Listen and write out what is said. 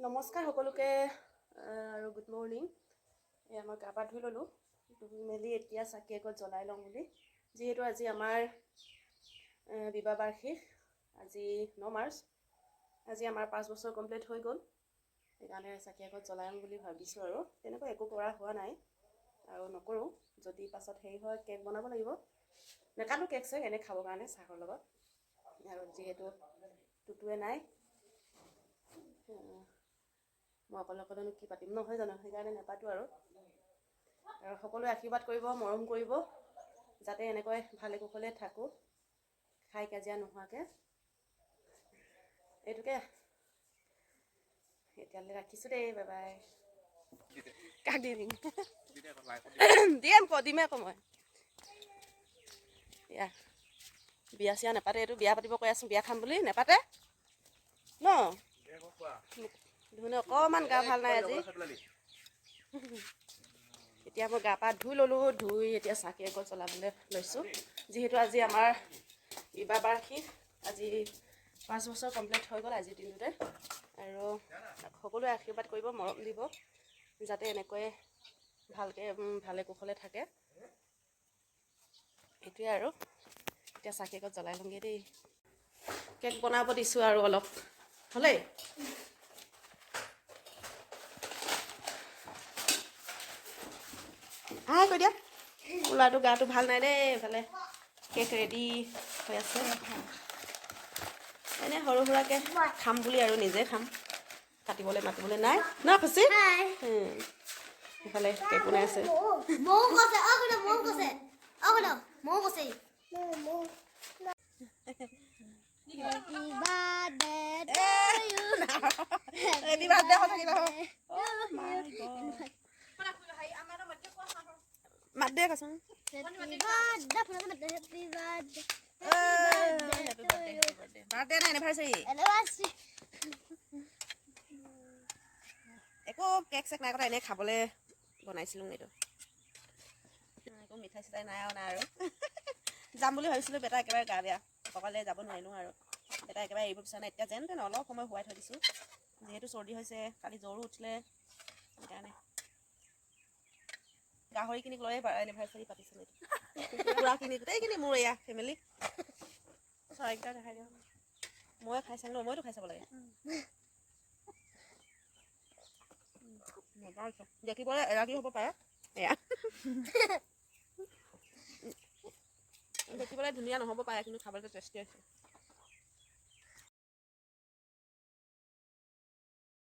নমস্কাৰ সকলোকে আৰু গুড মৰ্ণিং। মই গা পা ধুই ল'লোঁ, ধুই মেলি এতিয়া চাকি এগছ জ্বলাই লওঁ বুলি। যিহেতু আজি আমাৰ বিবাহ বাৰ্ষিক, আজি 9 মাৰ্চ, আজি আমাৰ 5 বছৰ কমপ্লিট হৈ গ'ল। সেইকাৰণে চাকি এগছ জ্বলাম বুলি ভাবিছোঁ আৰু তেনেকৈ একো কৰা হোৱা নাই আৰু নকৰোঁ। যদি পাছত হেৰি হয় কেক বনাব লাগিব, নেকাটো কেক চেক এনেই খাবৰ কাৰণে চাহৰ লগত। আৰু যিহেতু টুটুৱে নাই, মই অকলে কি পাতিম নহয় জানো, সেইকাৰণে নাপাতো আৰু সকলোৱে আশীৰ্বাদ কৰিব, মৰম কৰিব, যাতে এনেকৈ ভালে কুশলে থাকোঁ, খাই কাজিয়া নোহোৱাকৈ। এইটোকে এতিয়ালৈ ৰাখিছোঁ দেই, বাই বাই। কাক দি দিম দিমে আকৌ মই এয়া বিয়া চিয়া নেপাতে, এইটো বিয়া পাতিব কৈ আছোঁ, বিয়া খাম বুলি নেপাতে ন। ধুনে অকণমান গা ভাল নাই আজি। এতিয়া মই গা পা ধুই ল'লোঁ, ধুই এতিয়া চাকি এগছ জ্বলাবলৈ লৈছোঁ। যিহেতু আজি আমাৰ বিবাহ বাৰ্ষিক, আজি 5 বছৰ কমপ্লিট হৈ গ'ল আজিৰ দিনটোতে। আৰু সকলোৱে আশীৰ্বাদ কৰিব, মৰম দিব, যাতে এনেকৈয়ে ভালে কুশলে থাকে। এইটোৱে আৰু এতিয়া চাকি এগছ জ্বলাই লওঁগৈ দেই। কেক বনাব দিছোঁ আৰু অলপ হ'লেই। কৈ দিয়া, মোৰ ল'ৰাটো গাটো ভাল নাই দেই। এইফালে কেক ৰেডি হৈ আছে, এনেই সৰু সুৰাকৈ খাম বুলি আৰু নিজে খাম, কাটিবলৈ মাতিবলৈ নাই ন খুচি। এইফালে কেক বনাই আছে। মাত দে কচোন। বাৰ্থডে নে এনিভাৰ্চাৰী? একো কেক চেক নাই কটা, এনেই খাবলৈ বনাইছিলোঁ এইটো। একো মিঠাই চিঠাই নাই আৰু যাম বুলি ভাবিছিলোঁ, বেটা একেবাৰে গা বেয়া, ককালে যাব নোৱাৰিলোঁ আৰু বেটা একেবাৰে এৰিব বিচৰা নাই। এতিয়া যেন তেন অলপ সময় শুৱাই থৈ দিছোঁ, যিহেতু চৰ্দি হৈছে, কালি জ্বৰো উঠিলে, সেইকাৰণে গাহৰিখিনিক লৈয়ে এনিভাৰ্চাৰী পাতিছিলোঁ। কুকুৰাখিনি গোটেইখিনি মোৰ এয়া ফেমিলি। চৰাইকেইটা দেখাই দিওঁ, ময়ে খাই চাম ন, মইতো খাই চাব লাগে। দেখিবলৈ এৰাগী হ'ব পাৰে, এয়া দেখিবলৈ ধুনীয়া নহ'ব পাৰে, কিন্তু খাবলৈ টেষ্টি আছে।